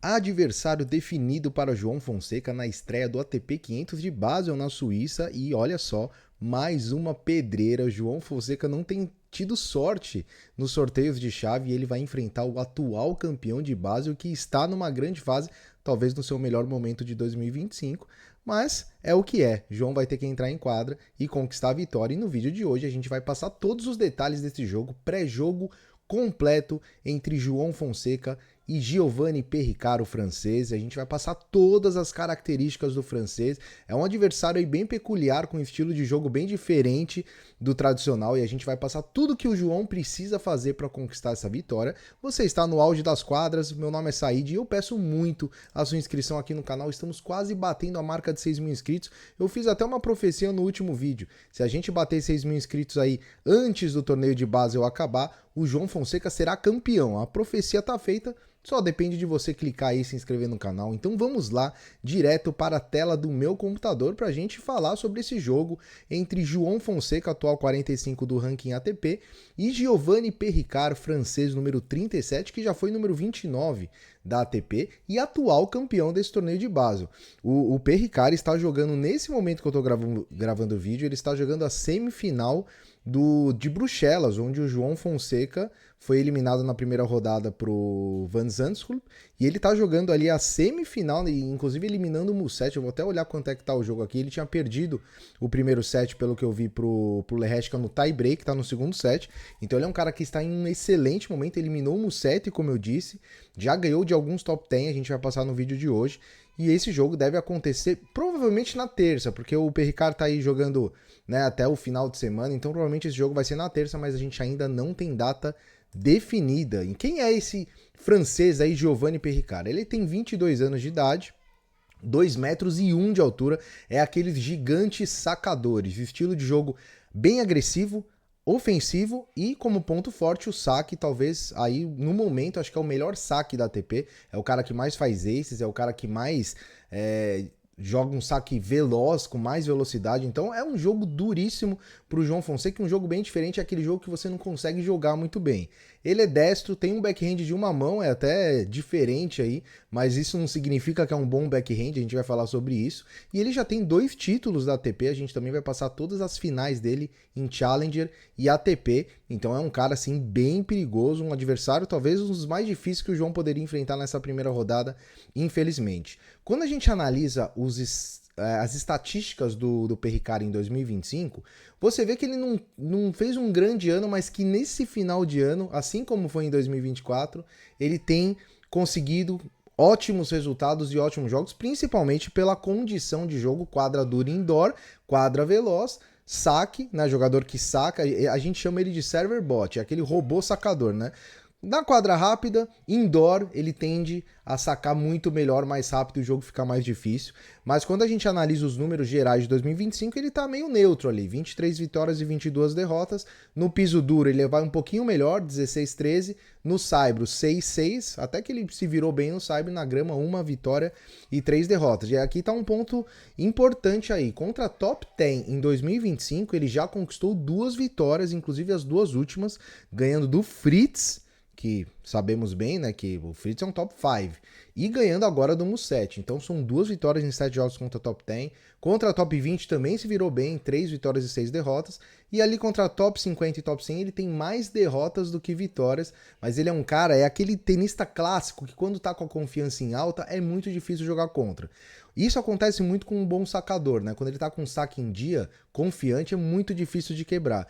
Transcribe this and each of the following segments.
Adversário definido para João Fonseca na estreia do ATP 500 de Basel na Suíça e olha só, mais uma pedreira. João Fonseca não tem tido sorte nos sorteios de chave e ele vai enfrentar o atual campeão de Basel que está numa grande fase, talvez no seu melhor momento de 2025, mas é o que é. João vai ter que entrar em quadra e conquistar a vitória e no vídeo de hoje a gente vai passar todos os detalhes desse jogo, pré-jogo completo entre João Fonseca e Giovanni Perricaro, francês. A gente vai passar todas as características do francês. É um adversário aí bem peculiar, com um estilo de jogo bem diferente do tradicional, e a gente vai passar tudo que o João precisa fazer para conquistar essa vitória. Você está no auge das quadras, meu nome é Said e eu peço muito a sua inscrição aqui no canal. Estamos quase batendo a marca de 6 mil inscritos. Eu fiz até uma profecia no último vídeo. Se a gente bater 6 mil inscritos aí antes do torneio de Basel acabar, o João Fonseca será campeão. A profecia está feita, só depende de você clicar aí e se inscrever no canal. Então vamos lá, direto para a tela do meu computador para a gente falar sobre esse jogo entre João Fonseca, atual 45 do ranking ATP, e Giovanni Perricaro, francês, número 37, que já foi número 29 da ATP e atual campeão desse torneio de Basel. O Perricaro está jogando, nesse momento que eu estou gravando o vídeo, ele está jogando a semifinal de Bruxelas, onde o João Fonseca foi eliminado na primeira rodada pro Van Zandschulp, e ele tá jogando ali a semifinal, inclusive eliminando o Musetti. Eu vou até olhar quanto é que tá o jogo aqui. Ele tinha perdido o primeiro set, pelo que eu vi, pro Lehecka no tie break, tá no segundo set. Então ele é um cara que está em um excelente momento, eliminou o Musetti, como eu disse, já ganhou de alguns top 10, a gente vai passar no vídeo de hoje. E esse jogo deve acontecer provavelmente na terça, porque o Perricaro tá aí jogando, né, até o final de semana, então provavelmente esse jogo vai ser na terça, mas a gente ainda não tem data definida. E quem é esse francês aí, Giovanni Perricaro? Ele tem 22 anos de idade, 2 metros e 1 de altura, é aqueles gigantes sacadores, estilo de jogo bem agressivo, ofensivo e como ponto forte o saque. Talvez aí no momento acho que é o melhor saque da ATP, é o cara que mais faz aces, é o cara que mais joga um saque veloz, com mais velocidade. Então é um jogo duríssimo para o João Fonseca, um jogo bem diferente, é aquele jogo que você não consegue jogar muito bem. Ele é destro, tem um backhand de uma mão, é até diferente aí, mas isso não significa que é um bom backhand, a gente vai falar sobre isso. E ele já tem 2 títulos da ATP, a gente também vai passar todas as finais dele em Challenger e ATP, então é um cara assim bem perigoso, um adversário talvez um dos mais difíceis que o João poderia enfrentar nessa primeira rodada, infelizmente. Quando a gente analisa as estatísticas do Perricaro em 2025, você vê que ele não fez um grande ano, mas que nesse final de ano, assim como foi em 2024, ele tem conseguido ótimos resultados e ótimos jogos, principalmente pela condição de jogo, quadra dura indoor, quadra veloz, saque, né, jogador que saca, a gente chama ele de server bot, é aquele robô sacador, né? Na quadra rápida, indoor, ele tende a sacar muito melhor, mais rápido, o jogo fica mais difícil. Mas quando a gente analisa os números gerais de 2025, ele tá meio neutro ali, 23 vitórias e 22 derrotas. No piso duro ele vai um pouquinho melhor, 16-13. No saibro, 6-6, até que ele se virou bem no saibro. Na grama, 1 vitória e 3 derrotas. E aqui tá um ponto importante aí. Contra a top 10 em 2025, ele já conquistou 2 vitórias, inclusive as 2 últimas, ganhando do Fritz, que sabemos bem, né, que o Fritz é um top 5, e ganhando agora do Musetti. Então são 2 vitórias em 7 jogos contra a top 10. Contra a top 20 também se virou bem, 3 vitórias e 6 derrotas. E ali contra a top 50 e top 100 ele tem mais derrotas do que vitórias, mas ele é um cara, é aquele tenista clássico que quando tá com a confiança em alta é muito difícil jogar contra. Isso acontece muito com um bom sacador, né? Quando ele tá com um saque em dia, confiante, é muito difícil de quebrar.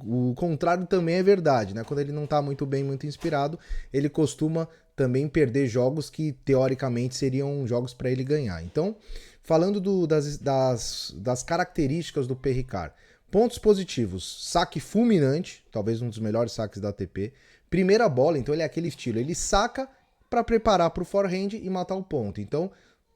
O contrário também é verdade, né? Quando ele não tá muito bem, muito inspirado, ele costuma também perder jogos que teoricamente seriam jogos para ele ganhar. Então, falando das características do Perricaro, pontos positivos: saque fulminante, talvez um dos melhores saques da ATP. Primeira bola, então ele é aquele estilo, ele saca para preparar para o forehand e matar o ponto. Então,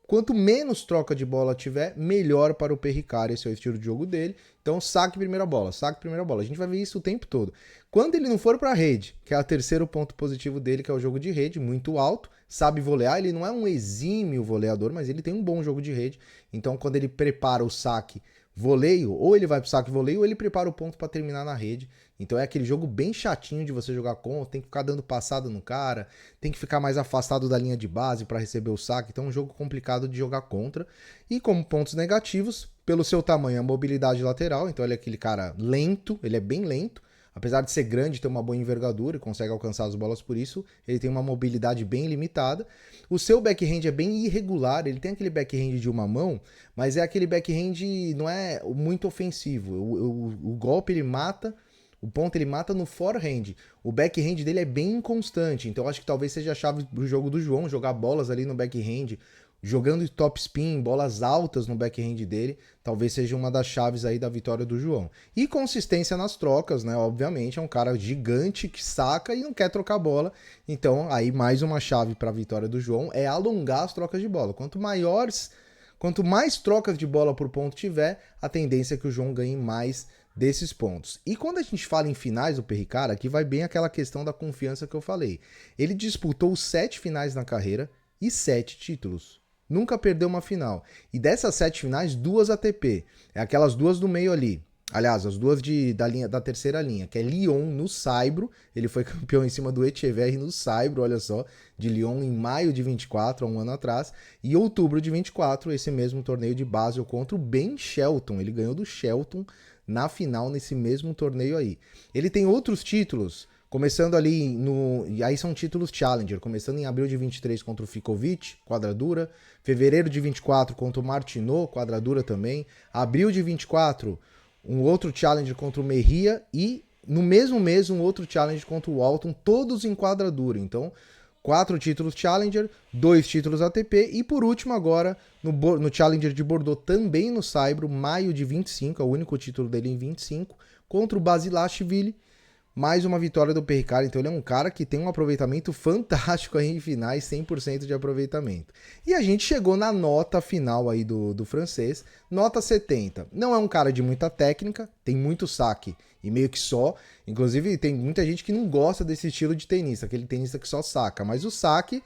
quanto menos troca de bola tiver, melhor para o Perricaro. Esse é o estilo de jogo dele. Então, saque primeira bola, saque primeira bola. A gente vai ver isso o tempo todo. Quando ele não for para a rede, que é o terceiro ponto positivo dele, que é o jogo de rede, muito alto, sabe volear. Ele não é um exímio voleador, mas ele tem um bom jogo de rede. Então, quando ele prepara o saque voleio, ou ele vai para o saque voleio, ou ele prepara o ponto para terminar na rede. Então é aquele jogo bem chatinho de você jogar contra, tem que ficar dando passada no cara, tem que ficar mais afastado da linha de base para receber o saque, então é um jogo complicado de jogar contra. E como pontos negativos, pelo seu tamanho, a mobilidade lateral, então ele é aquele cara lento, ele é bem lento, apesar de ser grande, ter uma boa envergadura e consegue alcançar as bolas por isso, ele tem uma mobilidade bem limitada. O seu backhand é bem irregular, ele tem aquele backhand de uma mão, mas é aquele backhand não é muito ofensivo. O golpe ele mata, o ponto ele mata no forehand. O backhand dele é bem inconstante, então acho que talvez seja a chave pro jogo do João, jogar bolas ali no backhand, jogando top spin, bolas altas no backhand dele, talvez seja uma das chaves aí da vitória do João. E consistência nas trocas, né? Obviamente, é um cara gigante que saca e não quer trocar bola. Então, aí mais uma chave para a vitória do João é alongar as trocas de bola. Quanto mais trocas de bola por ponto tiver, a tendência é que o João ganhe mais desses pontos. E quando a gente fala em finais do Perricara, aqui vai bem aquela questão da confiança que eu falei. Ele disputou 7 finais na carreira e 7 títulos. Nunca perdeu uma final. E dessas 7 finais, 2 ATP. É aquelas duas do meio ali. Aliás, as duas da terceira linha, que é Lyon no Saibro. Ele foi campeão em cima do Etcheverry no Saibro, olha só, de Lyon em maio de 24, há um ano atrás. E outubro de 24, esse mesmo torneio de Basel contra o Ben Shelton. Ele ganhou do Shelton na final nesse mesmo torneio aí. Ele tem outros títulos, começando ali e aí são títulos Challenger, começando em abril de 23 contra o Ficovich, quadradura, fevereiro de 24 contra o Martineau, quadradura também, abril de 24, um outro Challenger contra o Merria e no mesmo mês um outro Challenger contra o Walton, todos em quadradura. Então, 4 títulos Challenger, 2 títulos ATP e por último agora no Challenger de Bordeaux, também no Saibro, maio de 25, é o único título dele em 25, contra o Basilashvili. Mais uma vitória do Perricara, então ele é um cara que tem um aproveitamento fantástico aí em finais, 100% de aproveitamento. E a gente chegou na nota final aí do francês, nota 70. Não é um cara de muita técnica, tem muito saque e meio que só. Inclusive tem muita gente que não gosta desse estilo de tenista, aquele tenista que só saca, mas o saque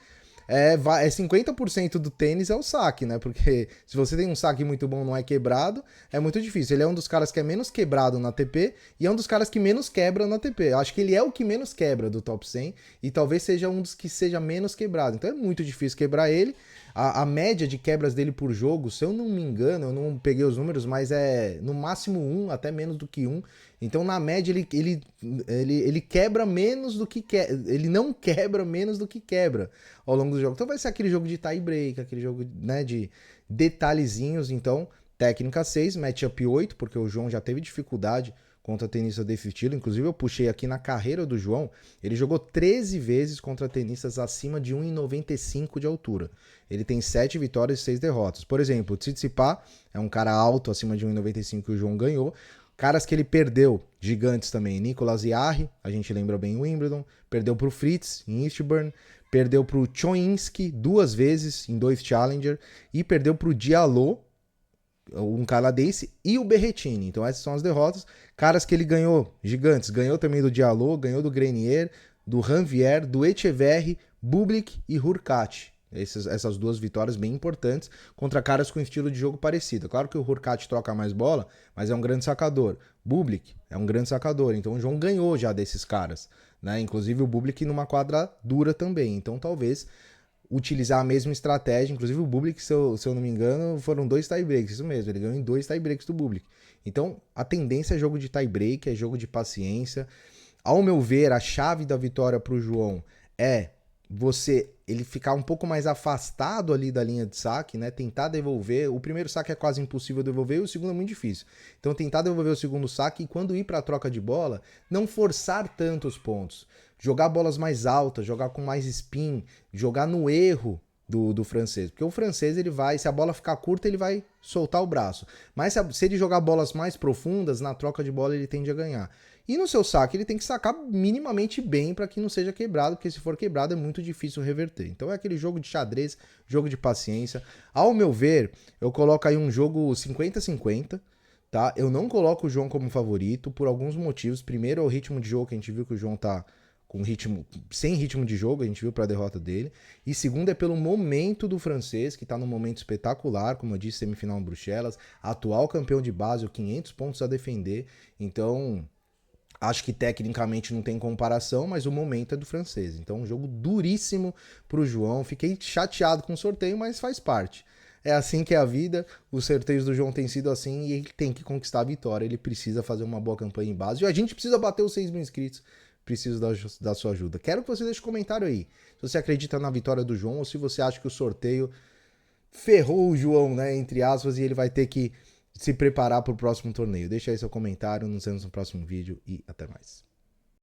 é 50% do tênis é o saque, né? Porque se você tem um saque muito bom, não é quebrado, é muito difícil. Ele é um dos caras que é menos quebrado na ATP e é um dos caras que menos quebra na ATP. Eu acho que ele é o que menos quebra do top 100 e talvez seja um dos que seja menos quebrado. Então é muito difícil quebrar ele. A média de quebras dele por jogo, se eu não me engano, eu não peguei os números, mas é no máximo 1, até menos do que 1. Então, na média, ele quebra menos do que quebra. Ele não quebra menos do que quebra ao longo do jogo. Então, vai ser aquele jogo de tie break, aquele jogo, né, de detalhezinhos. Então, técnica 6, matchup 8, porque o João já teve dificuldade contra tenista desse estilo. Inclusive, eu puxei aqui na carreira do João, ele jogou 13 vezes contra tenistas acima de 1,95 de altura. Ele tem 7 vitórias e 6 derrotas. Por exemplo, o Tsitsipas é um cara alto, acima de 1,95 que o João ganhou. Caras que ele perdeu, gigantes também. Nicolas Jarry, a gente lembra bem o Wimbledon. Perdeu para o Fritz, em Eastbourne. Perdeu para o Choinski 2 vezes, em 2 Challenger. E perdeu para o Diallo, um canadense, e o Berrettini. Então essas são as derrotas. Caras que ele ganhou, gigantes. Ganhou também do Diallo, ganhou do Grenier, do Ranvier, do Etcheverry, Bublik e Hurkacz. Essas duas vitórias bem importantes contra caras com estilo de jogo parecido. Claro que o Hurkacz troca mais bola, mas é um grande sacador. Bublik é um grande sacador, então o João ganhou já desses caras, né? Inclusive o Bublik numa quadra dura também, então talvez utilizar a mesma estratégia. Inclusive o Bublik, se eu não me engano, foram 2 tie-breaks, isso mesmo, ele ganhou em 2 tie-breaks do Bublik. Então a tendência é jogo de tie-break, é jogo de paciência. Ao meu ver, a chave da vitória para o João é ele ficar um pouco mais afastado ali da linha de saque, né? Tentar devolver. O primeiro saque é quase impossível devolver e o segundo é muito difícil. Então tentar devolver o segundo saque e quando ir para a troca de bola, não forçar tanto os pontos. Jogar bolas mais altas, jogar com mais spin, jogar no erro do francês. Porque o francês, ele vai, se a bola ficar curta, ele vai soltar o braço. Mas se ele jogar bolas mais profundas, na troca de bola ele tende a ganhar. E no seu saque ele tem que sacar minimamente bem para que não seja quebrado, porque se for quebrado é muito difícil reverter. Então é aquele jogo de xadrez, jogo de paciência. Ao meu ver, eu coloco aí um jogo 50-50, tá? Eu não coloco o João como favorito por alguns motivos. Primeiro é o ritmo de jogo, que a gente viu que o João tá com sem ritmo de jogo, a gente viu para a derrota dele. E segundo é pelo momento do francês, que está num momento espetacular, como eu disse, semifinal em Bruxelas, atual campeão de base, 500 pontos a defender. Então, Acho que tecnicamente não tem comparação, mas o momento é do francês. Então, um jogo duríssimo pro João. Fiquei chateado com o sorteio, mas faz parte. É assim que é a vida. Os sorteios do João têm sido assim e ele tem que conquistar a vitória. Ele precisa fazer uma boa campanha em base. E a gente precisa bater os 6 mil inscritos. Preciso da sua ajuda. Quero que você deixe um comentário aí. Se você acredita na vitória do João ou se você acha que o sorteio ferrou o João, né? Entre aspas, e ele vai ter que se preparar para o próximo torneio. Deixa aí seu comentário. Nos vemos no próximo vídeo e até mais.